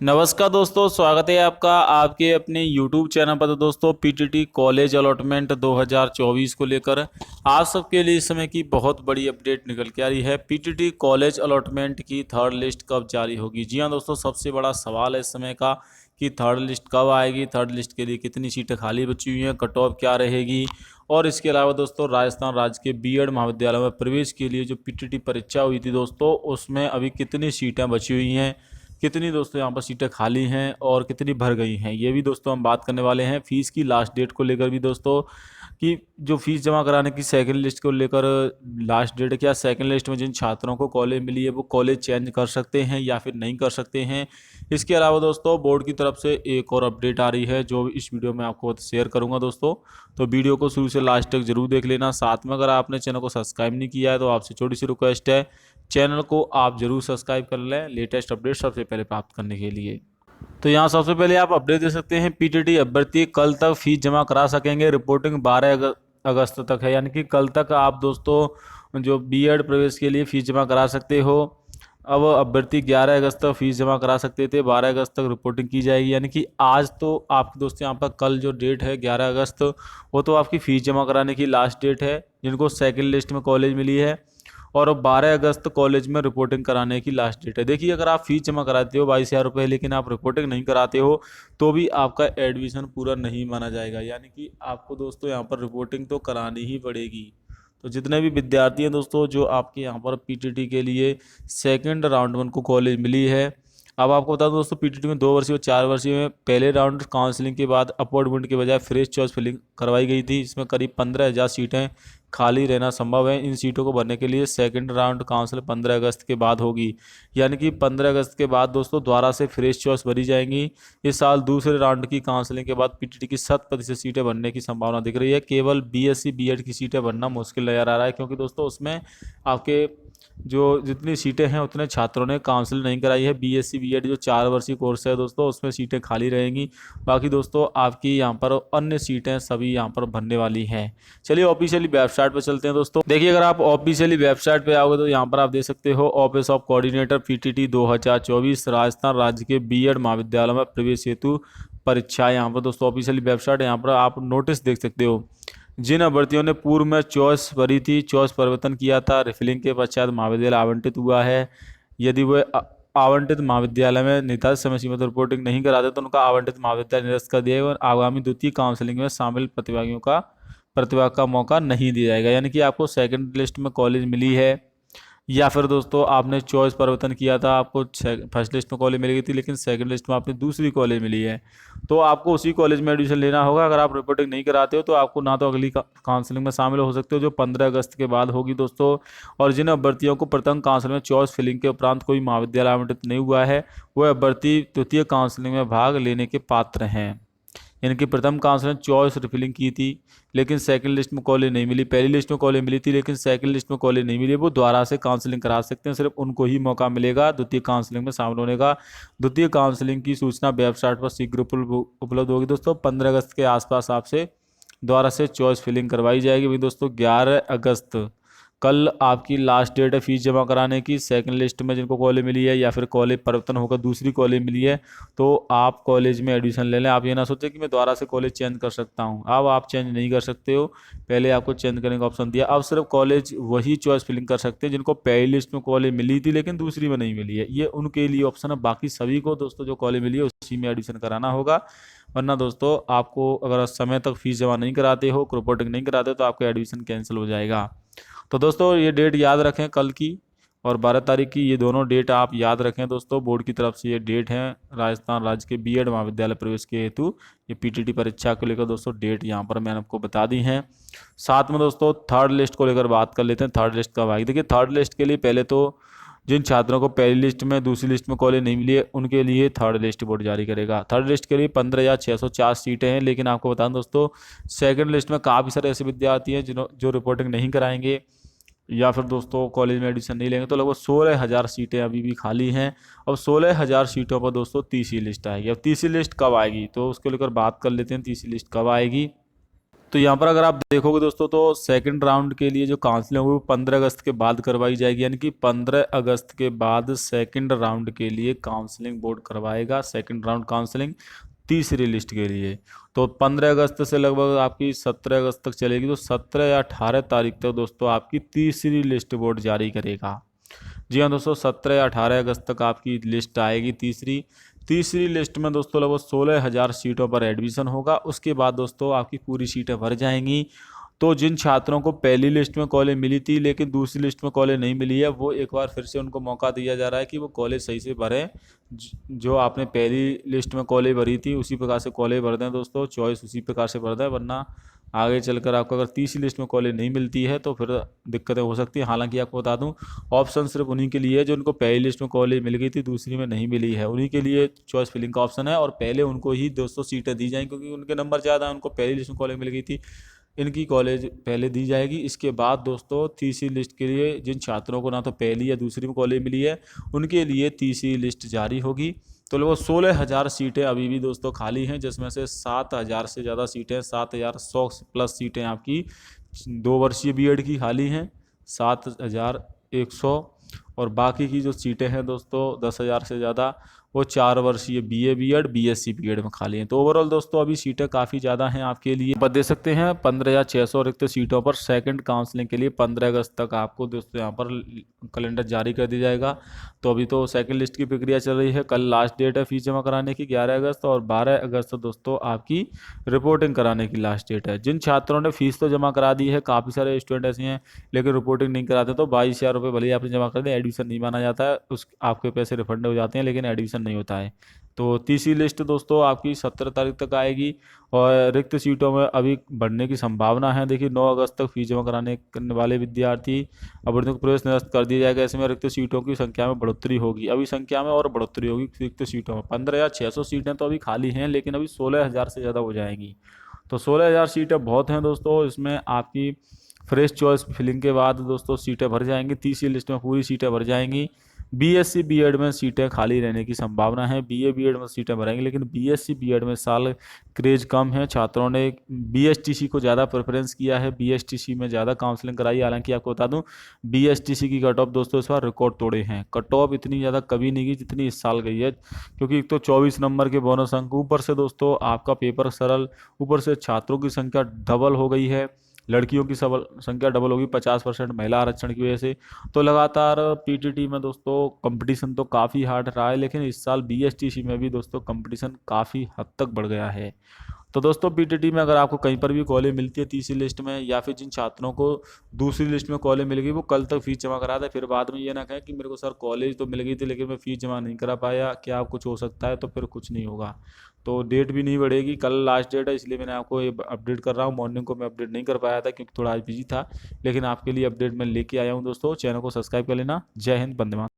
नमस्कार दोस्तों, स्वागत है आपका आपके अपने YouTube चैनल पर। तो दोस्तों, पीटीटी कॉलेज अलॉटमेंट 2024 को लेकर आप सबके लिए इस समय की बहुत बड़ी अपडेट निकल के आ रही है। पीटीटी कॉलेज अलॉटमेंट की थर्ड लिस्ट कब जारी होगी? जी हाँ दोस्तों, सबसे बड़ा सवाल है इस समय का कि थर्ड लिस्ट कब आएगी, थर्ड लिस्ट के लिए कितनी सीटें खाली बची हुई हैं, कट ऑफ क्या रहेगी। और इसके अलावा दोस्तों, राजस्थान राज्य के बीएड महाविद्यालय में प्रवेश के लिए जो पीटीटी परीक्षा हुई थी दोस्तों, उसमें अभी कितनी सीटें बची हुई हैं, कितनी दोस्तों यहाँ पर सीटें खाली हैं और कितनी भर गई हैं, ये भी दोस्तों हम बात करने वाले हैं। फीस की लास्ट डेट को लेकर भी दोस्तों, कि जो फीस जमा कराने की सेकंड लिस्ट को लेकर लास्ट डेट, क्या सेकंड लिस्ट में जिन छात्रों को कॉलेज मिली है वो कॉलेज चेंज कर सकते हैं या फिर नहीं कर सकते हैं। इसके अलावा दोस्तों, बोर्ड की तरफ से एक और अपडेट आ रही है जो इस वीडियो में आपको शेयर करूंगा दोस्तों। तो वीडियो को शुरू से लास्ट तक जरूर देख लेना। साथ में अगर आपने चैनल को सब्सक्राइब नहीं किया है तो आपसे छोटी सी रिक्वेस्ट है, चैनल को आप जरूर सब्सक्राइब कर लें लेटेस्ट अपडेट सबसे पहले प्राप्त करने के लिए। तो यहाँ सबसे पहले आप अपडेट दे सकते हैं, पीटीटी अभ्यर्थी कल तक फीस जमा करा सकेंगे। रिपोर्टिंग 12 अगस्त तक है, यानी कि कल तक आप दोस्तों जो बीएड प्रवेश के लिए फीस जमा करा सकते हो। अब अभ्यर्थी 11 अगस्त तक फीस जमा करा सकते थे, 12 अगस्त तक रिपोर्टिंग की जाएगी। यानी कि आज तो आपके दोस्तों यहाँ पर कल जो डेट है 11 अगस्त, वो तो आपकी फ़ीस जमा कराने की लास्ट डेट है जिनको सेकंड लिस्ट में कॉलेज मिली है। और अब 12 अगस्त कॉलेज में रिपोर्टिंग कराने की लास्ट डेट है। देखिए, अगर आप फीस जमा कराते हो 22,000 रुपये, लेकिन आप रिपोर्टिंग नहीं कराते हो तो भी आपका एडमिशन पूरा नहीं माना जाएगा। यानी कि आपको दोस्तों यहाँ पर रिपोर्टिंग तो करानी ही पड़ेगी। तो जितने भी विद्यार्थी हैं दोस्तों जो आपके यहाँ पर पीटीटी के लिए सेकंड राउंड में उनको कॉलेज मिली है। अब आपको बता दूं दोस्तों, पीटीटी में 2 वर्षीय और 4 वर्षीय में पहले राउंड काउंसलिंग के बाद अपॉइंटमेंट के बजाय फ्रेश चॉइस फिलिंग करवाई गई थी। इसमें करीब 15,000 सीटें खाली रहना संभव है। इन सीटों को भरने के लिए सेकंड राउंड काउंसिल 15 अगस्त के बाद होगी। यानी कि 15 अगस्त के बाद दोस्तों दोबारा से फ्रेश चॉइस भरी जाएंगी। इस साल दूसरे राउंड की काउंसलिंग के बाद पीटीटी की 7% सीटें बनने की संभावना दिख रही है। केवल बीएससी बीएड की सीटें बनना मुश्किल नजर आ रहा है, क्योंकि दोस्तों उसमें आपके जो जितनी सीटें हैं उतने छात्रों ने काउंसिल नहीं कराई है। बीएससी बीएड जो 4 वर्षीय कोर्स है दोस्तों, उसमें सीटें खाली रहेंगी। बाकी दोस्तों आपकी यहाँ पर अन्य सीटें सभी यहाँ पर भरने वाली हैं। चलिए ऑफिशियली वेबसाइट पर चलते हैं दोस्तों। देखिए, अगर आप ऑफिशियली वेबसाइट पे आओगे तो यहाँ पर आप देख सकते हो, office of coordinator PTT 2024 Rajasthan राज्य के बीएड महाविद्यालय में प्रवेश हेतु परीक्षा। यहाँ पर दोस्तों ऑफिशियली वेबसाइट है, यहाँ पर आप नोटिस देख सकते हो। जिन अभ्यर्थियों ने पूर्व में चॉइस भरी थी, चॉइस परिवर्तन किया था, रिफिलिंग के पश्चात महाविद्यालय आवंटित हुआ है, यदि वह आवंटित महाविद्यालय में निर्धारित समय सीमा तक रिपोर्टिंग नहीं कराते तो उनका आवंटित महाविद्यालय निरस्त कर दिया जाएगा और आगामी द्वितीय काउंसलिंग में शामिल प्रतिभागियों का प्रतिभा का मौका नहीं दिया जाएगा। यानी कि आपको सेकंड लिस्ट में कॉलेज मिली है, या फिर दोस्तों आपने चॉइस परिवर्तन किया था, आपको फर्स्ट लिस्ट में कॉलेज मिल गई थी लेकिन सेकंड लिस्ट में आपने दूसरी कॉलेज मिली है, तो आपको उसी कॉलेज में एडमिशन लेना होगा। अगर आप रिपोर्टिंग नहीं कराते हो तो आपको ना तो अगली काउंसलिंग में शामिल हो सकते हो जो 15 अगस्त के बाद होगी दोस्तों। और जिन अभ्यर्थियों को प्रथम काउंसलिंग में चॉइस फिलिंग के उपरांत कोई महाविद्यालय आवंटित नहीं हुआ है, वह अभ्यर्थी द्वितीय काउंसलिंग में भाग लेने के पात्र हैं। इनकी प्रथम काउंसिल चॉइस रिफिलिंग की थी लेकिन सेकंड लिस्ट में कॉलेज नहीं मिली, पहली लिस्ट में कॉलेज मिली थी लेकिन सेकंड लिस्ट में कॉलेज नहीं मिली, वो दोबारा से काउंसलिंग करा सकते हैं। सिर्फ उनको ही मौका मिलेगा द्वितीय काउंसलिंग में शामिल होने का। द्वितीय काउंसलिंग की सूचना वेबसाइट पर शीघ्र उपलब्ध होगी दोस्तों। 15 अगस्त के आसपास आपसे दोबारा से चॉइस फिलिंग करवाई जाएगी। वही दोस्तों 11 अगस्त कल आपकी लास्ट डेट है फीस जमा कराने की। सेकंड लिस्ट में जिनको कॉलेज मिली है या फिर कॉलेज परिवर्तन होकर दूसरी कॉलेज मिली है तो आप कॉलेज में एडमिशन ले लें। आप ये ना सोचें कि मैं दोबारा से कॉलेज चेंज कर सकता हूँ, अब आप चेंज नहीं कर सकते हो। पहले आपको चेंज करने का ऑप्शन दिया, अब सिर्फ कॉलेज वही चॉइस फिलिंग कर सकते हैं जिनको पहली लिस्ट में कॉलेज मिली थी लेकिन दूसरी में नहीं मिली है, ये उनके लिए ऑप्शन है। बाकी सभी को दोस्तों जो कॉलेज मिली है उसी में एडमिशन कराना होगा। वरना दोस्तों आपको अगर समय तक फीस जमा नहीं कराते हो, रिपोर्टिंग नहीं कराते हो, तो आपका एडमिशन कैंसिल हो जाएगा। तो दोस्तों ये डेट याद रखें, कल की और 12 तारीख की, ये दोनों डेट आप याद रखें दोस्तों। बोर्ड की तरफ से ये डेट है राजस्थान राज्य के बीएड महाविद्यालय प्रवेश के हेतु ये पीटीटी परीक्षा को लेकर दोस्तों डेट यहाँ पर मैंने आपको बता दी हैं। साथ में दोस्तों थर्ड लिस्ट को लेकर बात कर लेते हैं, थर्ड लिस्ट कब आएगी। देखिए, थर्ड लिस्ट के लिए पहले तो जिन छात्रों को पहली लिस्ट में दूसरी लिस्ट में कॉलेज नहीं मिली है उनके लिए थर्ड लिस्ट बोर्ड जारी करेगा। थर्ड लिस्ट के लिए 15,604 सीटें हैं, लेकिन आपको बताऊं दोस्तों सेकंड लिस्ट में काफ़ी सारे ऐसे विद्यार्थी हैं जो रिपोर्टिंग नहीं कराएंगे या फिर दोस्तों कॉलेज में एडमिशन नहीं लेंगे, तो लगभग 16,000 सीटें अभी भी खाली हैं। अब 16,000 सीटों पर दोस्तों तीसरी लिस्ट आएगी। अब तीसरी लिस्ट कब आएगी तो उसको लेकर बात कर लेते हैं, तीसरी लिस्ट कब आएगी। तो यहाँ पर अगर आप देखोगे दोस्तों तो सेकंड राउंड के लिए जो काउंसलिंग होगी वो 15 अगस्त के बाद करवाई जाएगी, यानी कि 15 अगस्त के बाद सेकंड राउंड के लिए काउंसलिंग बोर्ड करवाएगा। सेकंड राउंड काउंसलिंग तीसरी लिस्ट के लिए तो 15 अगस्त से लगभग आपकी 17 अगस्त तक चलेगी। तो 17 या 18 तारीख तक दोस्तों आपकी तीसरी लिस्ट बोर्ड जारी करेगा। जी हाँ दोस्तों, 17 या 18 अगस्त तक आपकी लिस्ट आएगी तीसरी लिस्ट में दोस्तों लगभग 16,000 सीटों पर एडमिशन होगा। उसके बाद दोस्तों आपकी पूरी सीटें भर जाएंगी। तो जिन छात्रों को पहली लिस्ट में कॉलेज मिली थी लेकिन दूसरी लिस्ट में कॉलेज नहीं मिली है, वो एक बार फिर से उनको मौका दिया जा रहा है कि वो कॉलेज सही से भरें। जो आपने पहली लिस्ट में कॉलेज भरी थी उसी प्रकार से कॉलेज भर दें दोस्तों, चॉइस उसी प्रकार से भर दें, वरना आगे चलकर आपको अगर तीसरी लिस्ट में कॉलेज नहीं मिलती है तो फिर दिक्कतें हो सकती हैं। हालांकि आपको बता दूं, ऑप्शन सिर्फ उन्हीं के लिए है जो उनको पहली लिस्ट में कॉलेज मिल गई थी दूसरी में नहीं मिली है, उन्हीं के लिए चॉइस फिलिंग का ऑप्शन है। और पहले उनको ही दोस्तों सीटें दी जाएंगी क्योंकि उनके नंबर ज़्यादा हैं, उनको पहली लिस्ट में कॉलेज मिल गई थी, इनकी कॉलेज पहले दी जाएगी। इसके बाद दोस्तों तीसरी लिस्ट के लिए जिन छात्रों को ना तो पहली या दूसरी में कॉलेज मिली है उनके लिए तीसरी लिस्ट जारी होगी। तो लगभग 16,000 सीटें अभी भी दोस्तों खाली हैं, जिसमें से 7,000 से ज़्यादा सीटें, 7,100 प्लस सीटें आपकी 2 वर्षीय बीएड की खाली हैं, 7,100। और बाकी की जो सीटें हैं दोस्तों 10,000 से ज़्यादा वो 4 वर्षीय बीए बीएड बीएससी बीएड में खाली हैं। तो ओवरऑल दोस्तों अभी सीटें काफ़ी ज़्यादा हैं आपके लिए। पर दे सकते हैं 15,600 रिक्त सीटों पर सेकंड काउंसलिंग के लिए 15 अगस्त तक आपको दोस्तों यहाँ पर कैलेंडर जारी कर दिया जाएगा। तो अभी तो सेकंड लिस्ट की प्रक्रिया चल रही है, कल लास्ट डेट है फीस जमा कराने की 11 अगस्त, और 12 अगस्त दोस्तों आपकी रिपोर्टिंग कराने की लास्ट डेट है। जिन छात्रों ने फीस तो जमा करा दी है, काफ़ी सारे स्टूडेंट ऐसे हैं लेकिन रिपोर्टिंग नहीं कराते, तो 22,000 रुपये भले ही आपने जमा कर दें, एडमिशन नहीं माना जाता है, उस आपके पैसे रिफंड हो जाते हैं लेकिन एडमिशन नहीं होता है। तो तीसरी लिस्ट दोस्तों आपकी 17 तारीख तक आएगी और रिक्त सीटों में अभी बढ़ने की संभावना है। देखिए 9 अगस्त तक फीस जमा कराने करने वाले विद्यार्थी आवेदन को प्रवेश निरस्त कर दिया जाएगा। ऐसे में रिक्त सीटों की संख्या में बढ़ोतरी होगी, अभी संख्या में और बढ़ोतरी होगी रिक्त सीटों में। 15,600 सीटें तो अभी खाली हैं लेकिन अभी 16,000 से ज़्यादा हो जाएंगी। तो 16,000 सीटें बहुत हैं दोस्तों, इसमें आपकी फ्रेश चॉइस फिलिंग के बाद दोस्तों सीटें भर जाएंगी, तीसरी लिस्ट में पूरी सीटें भर जाएंगी। बीएससी बीएड में सीटें खाली रहने की संभावना है, बीए बीएड में सीटें भरेंगी लेकिन बीएससी बीएड में साल क्रेज कम है, छात्रों ने बीएसटीसी को ज़्यादा प्रेफरेंस किया है, बीएसटीसी में ज़्यादा काउंसलिंग कराई। हालांकि आपको बता दूं बीएसटीसी की कट ऑफ दोस्तों इस बार रिकॉर्ड तोड़े हैं, कट ऑफ इतनी ज़्यादा कभी नहीं गई जितनी इस साल गई है, क्योंकि एक तो 24 नंबर के बोनस अंक, ऊपर से दोस्तों आपका पेपर सरल, ऊपर से छात्रों की संख्या डबल हो गई है, लड़कियों की संख्या डबल होगी 50% महिला आरक्षण की वजह से। तो लगातार पीटीटी में दोस्तों कंपटीशन तो काफ़ी हार्ड रहा है, लेकिन इस साल बीएसटीसी में भी दोस्तों कंपटीशन काफ़ी हद तक बढ़ गया है। तो दोस्तों पीटीटी में अगर आपको कहीं पर भी कॉलेज मिलती है तीसरी लिस्ट में, या फिर जिन छात्रों को दूसरी लिस्ट में कॉलेज मिल गई वो कल तक फीस जमा करा दें, फिर बाद में ये ना कहें कि मेरे को सर कॉलेज तो मिल गई थी लेकिन मैं फीस जमा नहीं करा पाया, क्या कुछ हो सकता है, तो फिर कुछ नहीं होगा। तो डेट भी नहीं बढ़ेगी, कल लास्ट डेट है, इसलिए मैंने आपको ये अपडेट कर रहा हूँ। मॉर्निंग को मैं अपडेट नहीं कर पाया था क्योंकि थोड़ा आज बिजी था, लेकिन आपके लिए अपडेट मैं लेके आया हूँ दोस्तों। चैनल को सब्सक्राइब कर लेना। जय हिंद, वंदे मातरम।